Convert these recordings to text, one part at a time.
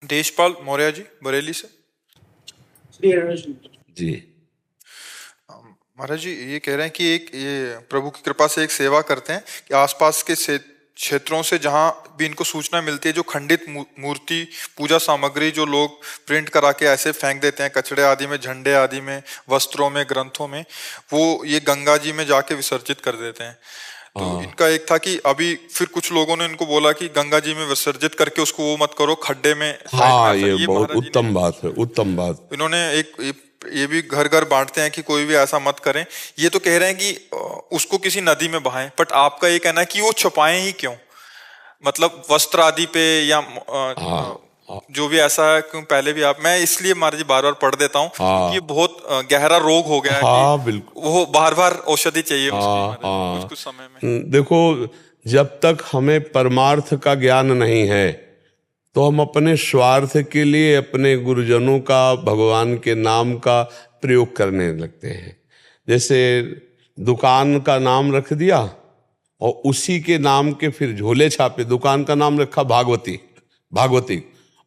देशपाल मौर्य जी, बरेली से। जी। महाराज जी ये कह रहे हैं कि एक ये प्रभु की कृपा से एक सेवा करते हैं कि आसपास के क्षेत्रों से जहां भी इनको सूचना मिलती है, जो खंडित मूर्ति पूजा सामग्री जो लोग प्रिंट करा के ऐसे फेंक देते हैं कचड़े आदि में, झंडे आदि में, वस्त्रों में, ग्रंथों में, वो ये गंगा जी में जाके विसर्जित कर देते हैं। तो इनका एक था कि अभी फिर कुछ लोगों ने इनको बोला कि गंगा जी में विसर्जित करके उसको वो मत करो, खड्डे में साइड में हाँ, ऐसा। ये बहुत महाराज जी उत्तम ने बात है, उत्तम बात। इन्होंने ये भी घर घर बांटते हैं कि कोई भी ऐसा मत करें। ये तो कह रहे हैं कि उसको किसी नदी में बहाएं, बट आपका ये कहना है कि वो छुपाएं ही क्यों, मतलब वस्त्र आदि पे या हाँ हाँ जो भी ऐसा है। क्यों पहले भी आप, मैं इसलिए महाराज जी बार बार पढ़ देता हूँ क्योंकि ये हाँ बहुत गहरा रोग हो गया है कि हाँ, बिल्कुल। वो बार बार औषधि चाहिए उसकी हाँ महाराज जी, कुछ हाँ। कुछ समय में। देखो, जब तक हमें परमार्थ का ज्ञान नहीं है तो हम अपने स्वार्थ के लिए अपने गुरुजनों का, भगवान के नाम का प्रयोग करने लगते हैं। जैसे दुकान का नाम रख दिया और उसी के नाम के फिर झोले छापे। दुकान का नाम रखा भागवती, भागवती,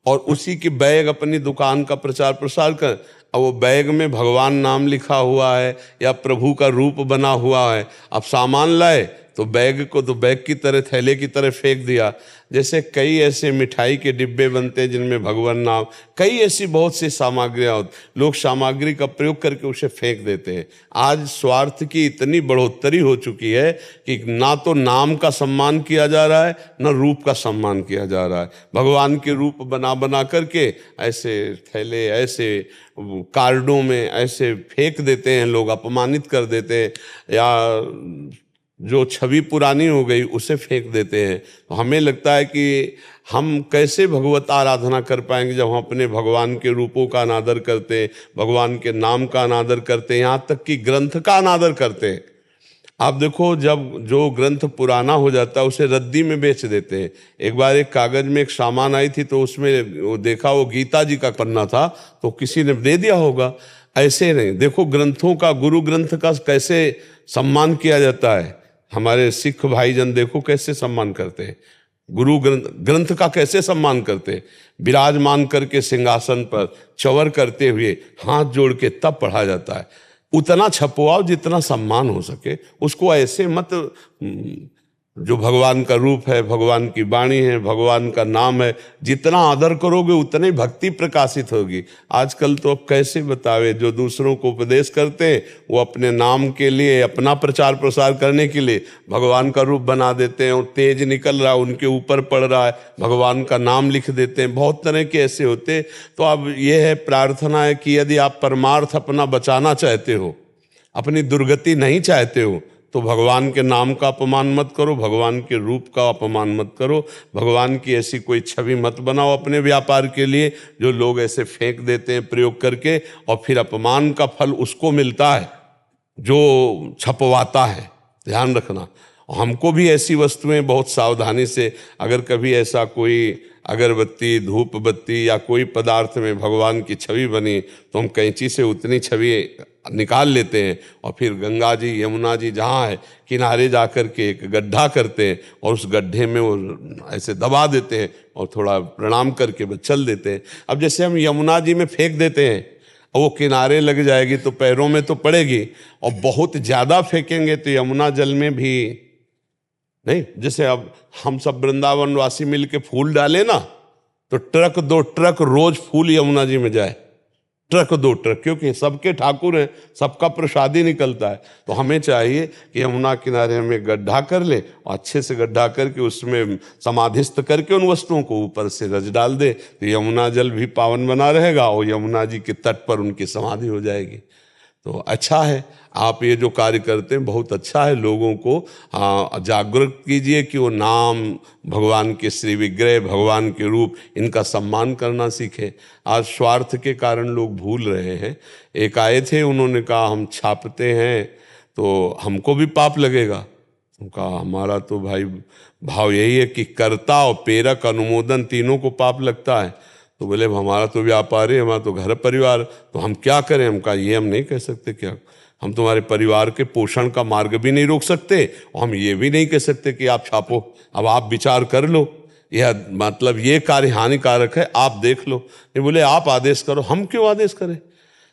और उसी के बैग अपनी दुकान का प्रचार प्रसार कर। अब वो बैग में भगवान नाम लिखा हुआ है या प्रभु का रूप बना हुआ है। अब सामान लाए तो बैग को तो बैग की तरह, थैले की तरह फेंक दिया। जैसे कई ऐसे मिठाई के डिब्बे बनते हैं जिनमें भगवान नाम, कई ऐसी बहुत सी सामग्रियाँ होती, लोग सामग्री का प्रयोग करके उसे फेंक देते हैं। आज स्वार्थ की इतनी बढ़ोतरी हो चुकी है कि ना तो नाम का सम्मान किया जा रहा है, न रूप का सम्मान किया जा रहा है। भगवान के रूप बना बना करके ऐसे थैले, ऐसे कार्डों में ऐसे फेंक देते हैं लोग, अपमानित कर देते हैं, या जो छवि पुरानी हो गई उसे फेंक देते हैं। तो हमें लगता है कि हम कैसे भगवत आराधना कर पाएंगे जब हम अपने भगवान के रूपों का अनादर करते हैं, भगवान के नाम का अनादर करते हैं, यहाँ तक कि ग्रंथ का अनादर करते हैं। आप देखो, जब जो ग्रंथ पुराना हो जाता है उसे रद्दी में बेच देते हैं। एक बार एक कागज में एक सामान आई थी तो उसमें वो देखा, वो गीता जी का पन्ना था, तो किसी ने दे दिया होगा। ऐसे नहीं, देखो ग्रंथों का, गुरु ग्रंथ का कैसे सम्मान किया जाता है। हमारे सिख भाईजन देखो कैसे सम्मान करते हैं, गुरु ग्रंथ का कैसे सम्मान करते हैं। विराजमान करके सिंहासन पर चवर करते हुए हाथ जोड़ के तब पढ़ा जाता है। उतना छपवाओ जितना सम्मान हो सके, उसको ऐसे मत। जो भगवान का रूप है, भगवान की वाणी है, भगवान का नाम है, जितना आदर करोगे उतनी भक्ति प्रकाशित होगी। आजकल तो अब कैसे बतावे, जो दूसरों को उपदेश करते हैं वो अपने नाम के लिए, अपना प्रचार प्रसार करने के लिए भगवान का रूप बना देते हैं, और तेज निकल रहा है उनके ऊपर पड़ रहा है, भगवान का नाम लिख देते हैं। बहुत तरह के ऐसे होते। तो अब ये है, प्रार्थना है कि यदि आप परमार्थ अपना बचाना चाहते हो, अपनी दुर्गति नहीं चाहते हो, तो भगवान के नाम का अपमान मत करो, भगवान के रूप का अपमान मत करो, भगवान की ऐसी कोई छवि मत बनाओ अपने व्यापार के लिए जो लोग ऐसे फेंक देते हैं प्रयोग करके, और फिर अपमान का फल उसको मिलता है जो छपवाता है। ध्यान रखना। हमको भी ऐसी वस्तुएं बहुत सावधानी से, अगर कभी ऐसा कोई अगरबत्ती, धूप बत्ती या कोई पदार्थ में भगवान की छवि बनी तो हम कैंची से उतनी छवि निकाल लेते हैं, और फिर गंगा जी, यमुना जी जहाँ है किनारे जा कर के एक गड्ढा करते हैं और उस गड्ढे में वो ऐसे दबा देते हैं और थोड़ा प्रणाम करके बस चल देते हैं। अब जैसे हम यमुना जी में फेंक देते हैं और वो किनारे लग जाएगी तो पैरों में तो पड़ेगी, और बहुत ज़्यादा फेंकेंगे तो यमुना जल में भी नहीं। जैसे अब हम सब वृंदावन वासी मिल के फूल डाले ना, तो ट्रक 2 ट्रक रोज फूल यमुना जी में जाए, ट्रक 2 ट्रक, क्योंकि सबके ठाकुर हैं, सबका प्रसादी निकलता है। तो हमें चाहिए कि यमुना किनारे हमें गड्ढा कर ले और अच्छे से गड्ढा करके उसमें समाधिस्थ करके उन वस्तुओं को ऊपर से रच डाल दे, तो यमुना जल भी पावन बना रहेगा और यमुना जी के तट पर उनकी समाधि हो जाएगी। तो अच्छा है, आप ये जो कार्य करते हैं बहुत अच्छा है। लोगों को जागरूक कीजिए कि वो नाम, भगवान के श्री विग्रह, भगवान के रूप, इनका सम्मान करना सीखें। आज स्वार्थ के कारण लोग भूल रहे हैं। एक आए थे, उन्होंने कहा हम छापते हैं तो हमको भी पाप लगेगा। कहा हमारा तो भाई भाव यही है कि कर्ता और प्रेरक अनुमोदन तीनों को पाप लगता है। तो बोले हमारा तो व्यापार है, हमारा तो घर परिवार, तो हम क्या करें। हम कहा ये हम नहीं कह सकते, क्या हम तुम्हारे परिवार के पोषण का मार्ग भी नहीं रोक सकते और हम ये भी नहीं कह सकते कि आप छापो। अब आप विचार कर लो, यह मतलब ये कार्य हानिकारक है, आप देख लो। ये बोले आप आदेश करो। हम क्यों आदेश करें?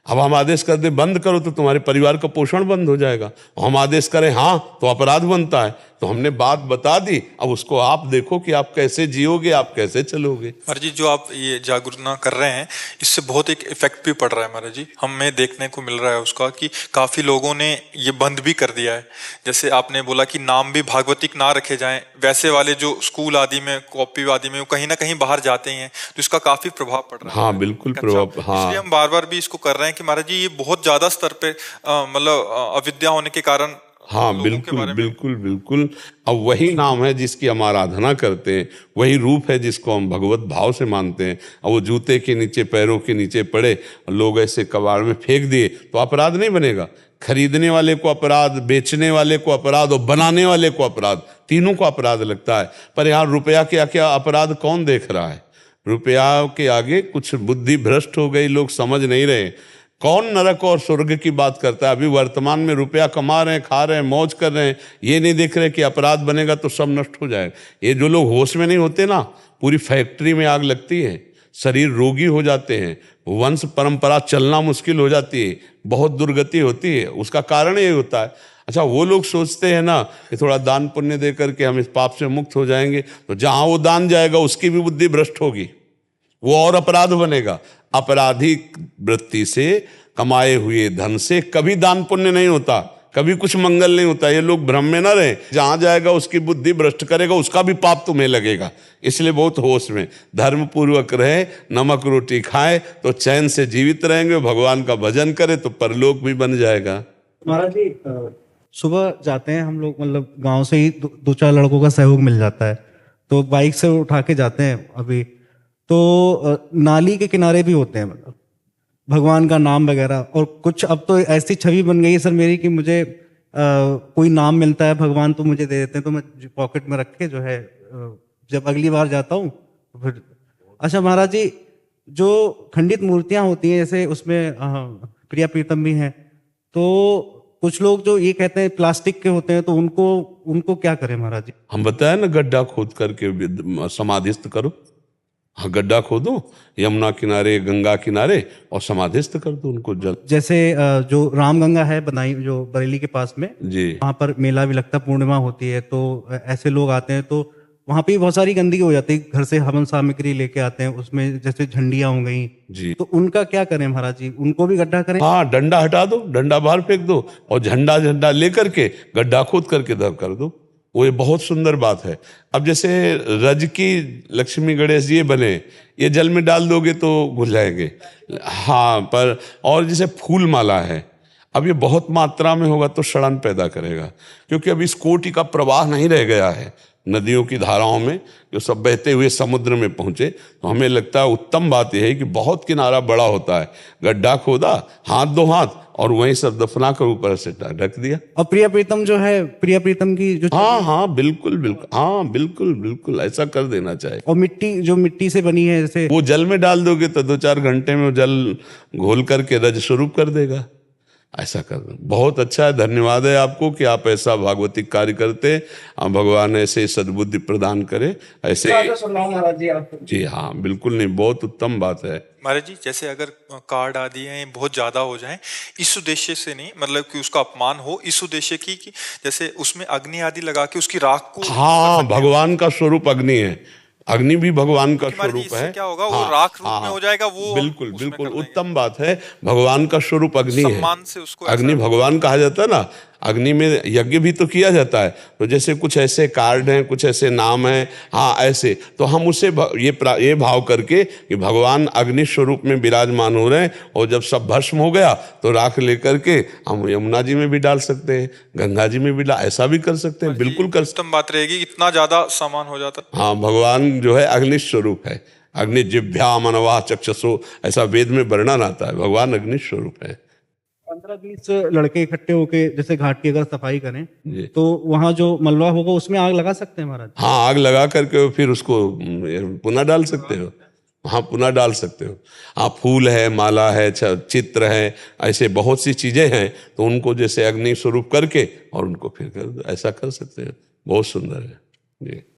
अब हम आदेश कर दे बंद करो तो तुम्हारे परिवार का पोषण बंद हो जाएगा। हम आदेश करें हाँ तो अपराध बनता है। तो हमने बात बता दी, अब उसको आप देखो कि आप कैसे जियोगे, आप कैसे चलोगे। महाराज जी, जो आप ये जागरूकता कर रहे हैं, इससे बहुत एक इफेक्ट भी पड़ रहा है महाराज जी। हमें देखने को मिल रहा है उसका कि काफी लोगों ने ये बंद भी कर दिया है। जैसे आपने बोला कि नाम भी भागवतिक ना रखे जाएं, वैसे वाले जो स्कूल आदि में, कॉपी आदि में, वो कहीं ना कहीं बाहर जाते हैं, तो इसका काफी प्रभाव पड़ रहा है। हाँ बिल्कुल प्रभाव। हाँ, इसलिए हम बार बार भी इसको कर रहे हैं कि महाराज जी ये बहुत ज्यादा स्तर पे मतलब अविद्या होने के कारण हाँ बिल्कुल बिल्कुल बिल्कुल। अब वही नाम है जिसकी हम आराधना करते हैं, वही रूप है जिसको हम भगवत भाव से मानते हैं। अब वो जूते के नीचे, पैरों के नीचे पड़े, लोग ऐसे कबाड़ में फेंक दिए तो अपराध नहीं बनेगा। खरीदने वाले को अपराध, बेचने वाले को अपराध और बनाने वाले को अपराध, तीनों को अपराध लगता है। पर यहाँ रुपया क्या क्या अपराध कौन देख रहा है? रुपया के आगे कुछ बुद्धि भ्रष्ट हो गई, लोग समझ नहीं रहे। कौन नरक और स्वर्ग की बात करता है? अभी वर्तमान में रुपया कमा रहे हैं, खा रहे हैं, मौज कर रहे हैं, ये नहीं देख रहे कि अपराध बनेगा तो सब नष्ट हो जाएगा। ये जो लोग होश में नहीं होते ना, पूरी फैक्ट्री में आग लगती है, शरीर रोगी हो जाते हैं, वंश परंपरा चलना मुश्किल हो जाती है, बहुत दुर्गति होती है। उसका कारण ये होता है। अच्छा, वो लोग सोचते हैं ना कि थोड़ा दान पुण्य दे करके हम इस पाप से मुक्त हो जाएंगे, तो जहाँ वो दान जाएगा उसकी भी बुद्धि भ्रष्ट होगी, वो और अपराध बनेगा। अपराधी वृत्ति से कमाए हुए धन से कभी दान पुण्य नहीं होता, कभी कुछ मंगल नहीं होता। ये लोग भ्रम में ना रहे, जहां जाएगा उसकी बुद्धि भ्रष्ट करेगा, उसका भी पाप तुम्हें लगेगा। इसलिए बहुत होश में धर्म पूर्वक रहे, नमक रोटी खाए तो चैन से जीवित रहेंगे, भगवान का भजन करे तो परलोक भी बन जाएगा। महाराज जी, सुबह जाते हैं हम लोग, मतलब गांव से ही दो चार लड़कों का सहयोग मिल जाता है, तो बाइक से उठा के जाते हैं। अभी तो नाली के किनारे भी होते हैं, मतलब भगवान का नाम वगैरह। और कुछ अब तो ऐसी छवि बन गई है सर मेरी कि मुझे कोई नाम मिलता है भगवान तो मुझे दे देते हैं, तो मैं पॉकेट में रख के जो है जब अगली बार जाता हूँ तो फिर। अच्छा महाराज जी, जो खंडित मूर्तियां होती हैं जैसे उसमें प्रिया प्रीतम भी हैं, तो कुछ लोग जो ये कहते हैं प्लास्टिक के होते हैं, तो उनको क्या करें महाराज जी? हम बताया ना, गड्ढा खोद करके समाधिस्थ करो। हाँ, गड्ढा खोदो यमुना किनारे, गंगा किनारे, और समाधिस्थ कर दो उनको जल। जैसे जो रामगंगा है बनाई, जो बरेली के पास में जी, वहाँ पर मेला भी लगता, पूर्णिमा होती है, तो ऐसे लोग आते हैं, तो वहाँ पे बहुत सारी गंदगी हो जाती है। घर से हवन सामग्री लेके आते हैं, उसमें जैसे झंडियाँ हो गई जी, तो उनका क्या करें महाराज जी? उनको भी गड्ढा करें? हाँ, डंडा हटा दो, डंडा बाहर फेंक दो, और झंडा लेकर के गड्ढा खोद करके धर कर दो। वो ये बहुत सुंदर बात है। अब जैसे रज की लक्ष्मी गणेश जी बने, ये जल में डाल दोगे तो घुल जाएंगे। हाँ, पर और जैसे फूल माला है, अब ये बहुत मात्रा में होगा तो सड़न पैदा करेगा, क्योंकि अब इस कोटि का प्रवाह नहीं रह गया है नदियों की धाराओं में, जो सब बहते हुए समुद्र में पहुंचे। तो हमें लगता है उत्तम बात यह है कि बहुत किनारा बड़ा होता है, गड्ढा खोदा, हाथ दो हाथ, और वहीं सब दफना कर ऊपर से ढक दिया। और प्रिया प्रीतम जो है, प्रिया प्रीतम की जो, हाँ बिल्कुल बिल्कुल, हाँ बिल्कुल बिल्कुल ऐसा कर देना चाहिए। और मिट्टी, जो मिट्टी से बनी है, जैसे वो जल में डाल दोगे तो 2-4 घंटे में वो जल घोल करके रज स्वरूप कर देगा। ऐसा कर दो, बहुत अच्छा है। धन्यवाद है आपको कि आप ऐसा भागवतिक कार्य करते हैं। भगवान ऐसे सद्बुद्धि प्रदान करे ऐसे। जी हाँ, बिल्कुल नहीं, बहुत उत्तम बात है महाराज जी। जैसे अगर कार्ड आदि हैं बहुत ज्यादा हो जाएं, इस उद्देश्य से नहीं, मतलब कि उसका अपमान हो, इस उद्देश्य की कि जैसे उसमें अग्नि आदि लगा के उसकी राख को, हाँ, भगवान का स्वरूप अग्नि है, अग्नि भी भगवान का स्वरूप है। क्या होगा, वो राख रूप में हो जाएगा, वो बिल्कुल बिल्कुल उत्तम बात है। भगवान का स्वरूप अग्नि है, सम्मान से उसको अग्नि भगवान कहा जाता है ना। अग्नि में यज्ञ भी तो किया जाता है। तो जैसे कुछ ऐसे कार्ड हैं, कुछ ऐसे नाम हैं, हाँ ऐसे, तो हम उसे ये भाव करके कि भगवान अग्नि स्वरूप में विराजमान हो रहे हैं, और जब सब भस्म हो गया तो राख लेकर के हम यमुना जी में भी डाल सकते हैं, गंगा जी में भी ऐसा भी कर सकते हैं, बिल्कुल कर। उत्तम बात रहेगी, इतना ज्यादा सामान हो जाता। हाँ, भगवान जो है अग्नि स्वरूप है। अग्नि जिह्वा मनवा चक्षसो, ऐसा वेद में वर्णन आता है, भगवान अग्नि स्वरूप है। 15-20 लड़के इकट्ठे होके जैसे घाट की अगर सफाई करें, तो वहां जो मलबा होगा उसमें आग लगा सकते हैं महाराज? हाँ, आग लगा करके फिर उसको पुनः डाल सकते हो। हाँ, पुनः डाल सकते हो। हाँ, फूल है, माला है, चित्र है, ऐसे बहुत सी चीजें हैं, तो उनको जैसे अग्नि स्वरूप करके और उनको फिर कर, ऐसा कर सकते हैं। बहुत सुंदर है जी।